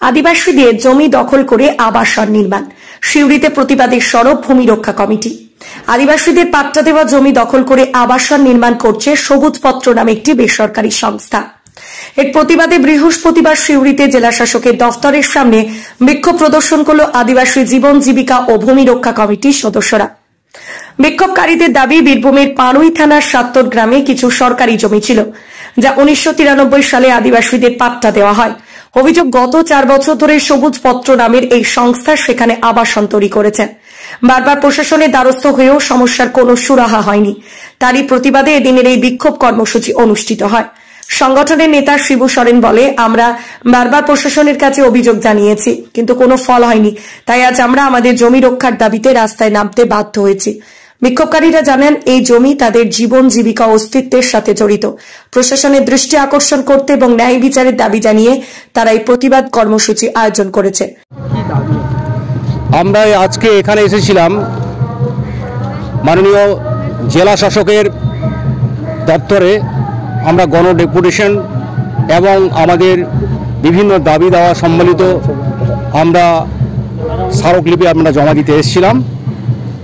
আদিবাসীদের জমি দখল করে আবাসন নির্মাণ। সিউড়িতে প্রতিবাদে সরব ভূমি রক্ষা কমিটি। আদিবাসীদের পাট্টা দেওয়া জমি দখল করে আবাসন নির্মাণ করছে সবুজ পত্র নামে একটি বেসরকারি সংস্থা। এর প্রতিবাদে বৃহস্পতিবার সিউড়িতে জেলা শাসকের দফতরের সামনে বিক্ষোভ প্রদর্শন করল আদিবাসী জীবন জীবিকা ও ভূমি রক্ষা কমিটির সদস্যরা। বিক্ষোভকারীদের দাবি, বীরভূমের পাড়ুই থানার সাত্তর গ্রামে কিছু সরকারি জমি ছিল, যা 1993 সালে আদিবাসীদের পাট্টা দেওয়া হয়। অভিযোগ, গত 4 বছর ধরে সবুজ পত্র নামের এই সংস্থা সেখানে আবাসন তৈরি করেছে। বারবার প্রশাসনের দ্বারস্থ হয়েও সমস্যার কোনো সুরাহা হয়নি। তারই প্রতিবাদে এদিনের এই বিক্ষোভ কর্মসূচি অনুষ্ঠিত হয়। সংগঠনের নেতা শিবু সরেন বলে, আমরা বারবার প্রশাসনের কাছে অভিযোগ জানিয়েছি, কিন্তু কোনো ফল হয়নি। তাই আজ আমরা আমাদের জমি রক্ষার দাবিতে রাস্তায় নামতে বাধ্য হয়েছি। বিক্ষোভকারীরা জানান, এই জমি তাদের জীবন জীবিকা অস্তিত্বের সাথে জড়িত। প্রশাসনের দৃষ্টি আকর্ষণ করতে এবং ন্যায় বিচারের দাবি জানিয়ে তারা এই প্রতিবাদ কর্মসূচি আয়োজন করেছে। আমরা আজকে এখানে এসেছিলাম মাননীয় জেলা শাসকের দপ্তরে। আমরা গণ ডেপুটেশন এবং আমাদের বিভিন্ন দাবি দেওয়া সম্বলিত আমরা স্মারকলিপি আমরা জমা দিতে এসেছিলাম,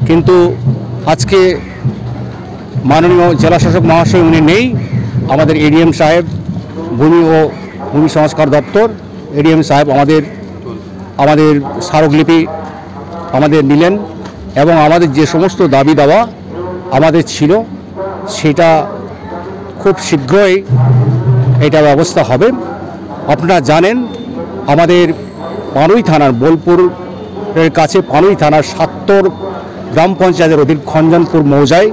কিন্তু আজকে মাননীয় জেলা শাসক মহাশয় উনি নেই। আমাদের এডিএম সাহেব, ভূমি ও ভূমি সংস্কার দপ্তর এডিএম সাহেব আমাদের স্মারকলিপি আমাদের নিলেন এবং আমাদের যে সমস্ত দাবি দেওয়া আমাদের ছিল সেটা খুব শীঘ্রই এটা ব্যবস্থা হবে। আপনারা জানেন, আমাদের পাড়ুই থানার বোলপুরের কাছে পাড়ুই থানার সাত্তর গ্রাম পঞ্চায়েতের অধীন খঞ্জনপুর মৌজায়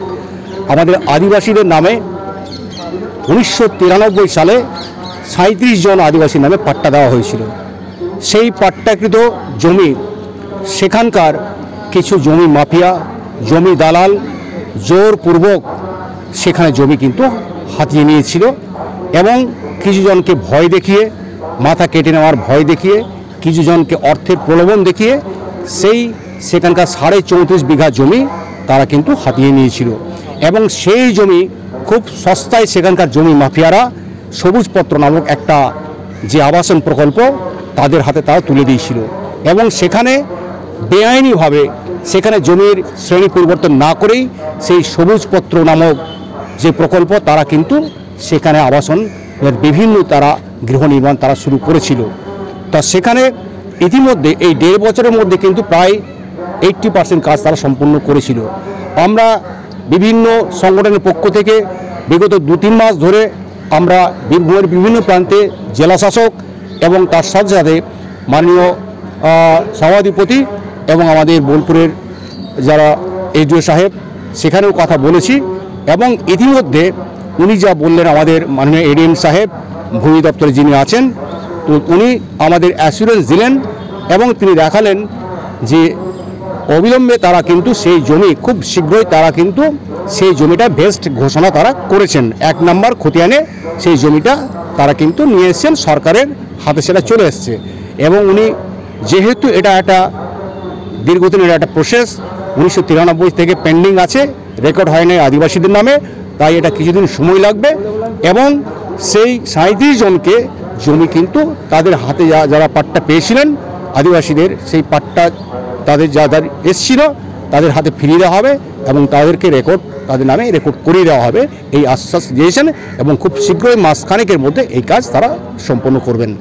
আমাদের আদিবাসীদের নামে 1993 সালে 37 জন আদিবাসীর নামে পাট্টা দেওয়া হয়েছিল। সেই পাট্টাকৃত জমি সেখানকার কিছু জমি মাফিয়া, জমি দালাল জোরপূর্বক সেখানে জমি কিন্তু হাতিয়ে নিয়েছিল এবং কিছু জনকে ভয় দেখিয়ে, মাথা কেটে নেওয়ার ভয় দেখিয়ে, কিছু জনকে অর্থের প্রলোভন দেখিয়ে সেখানকার 34.5 বিঘা জমি তারা কিন্তু হাতিয়ে নিয়েছিল এবং সেই জমি খুব সস্তায় সেখানকার জমি মাফিয়ারা সবুজ পত্র নামক একটা যে আবাসন প্রকল্প তাদের হাতে তারা তুলে দিয়েছিল এবং সেখানে বেআইনিভাবে সেখানে জমির শ্রেণী পরিবর্তন না করেই সেই সবুজ পত্র নামক যে প্রকল্প তারা কিন্তু সেখানে আবাসনের বিভিন্ন তারা গৃহ নির্মাণ তারা শুরু করেছিল। তা সেখানে ইতিমধ্যে এই 1.5 বছরের মধ্যে কিন্তু প্রায় 80% কাজ তারা সম্পূর্ণ করেছিল। আমরা বিভিন্ন সংগঠনের পক্ষ থেকে বিগত 2-3 মাস ধরে আমরা বীরভূমের বিভিন্ন প্রান্তে জেলা শাসক এবং তার সাথে সাথে মাননীয় সভাধিপতি এবং আমাদের বোলপুরের যারা এসডিও সাহেব সেখানেও কথা বলেছি এবং ইতিমধ্যে উনি যা বললেন, আমাদের মাননীয় এডিএম সাহেব ভূমি দপ্তরে যিনি আছেন, তো উনি আমাদের অ্যাসুরেন্স দিলেন এবং তিনি দেখালেন যে অবিলম্বে তারা কিন্তু সেই জমি খুব শীঘ্রই তারা কিন্তু সেই জমিটা ভেস্ট ঘোষণা তারা করেছেন। 1 নম্বর খতিয়ানে সেই জমিটা তারা কিন্তু নিয়ে এসছেন, সরকারের হাতে সেটা চলে এসছে এবং উনি যেহেতু এটা একটা দীর্ঘদিনের একটা প্রসেস 1993 থেকে পেন্ডিং আছে, রেকর্ড হয় নাই আদিবাসীদের নামে, তাই এটা কিছুদিন সময় লাগবে এবং সেই 37 জনকে জমি কিন্তু তাদের হাতে যারা পাট্টা পেয়েছিলেন আদিবাসীদের, সেই পাট্টা তাদের যাদের এসছিল তাদের হাতে ফিরিয়ে দেওয়া হবে এবং তাদেরকে তাদের নামে রেকর্ড করিয়ে দেওয়া হবে, এই আশ্বাস দিয়েছেন এবং খুব শীঘ্রই মাসখানেকের মধ্যে এই কাজ তারা সম্পন্ন করবেন।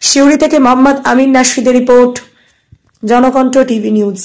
সিউড়ি থেকে মোহাম্মদ আমিন নাশিদের রিপোর্ট, জনকণ্ঠ টিভি নিউজ।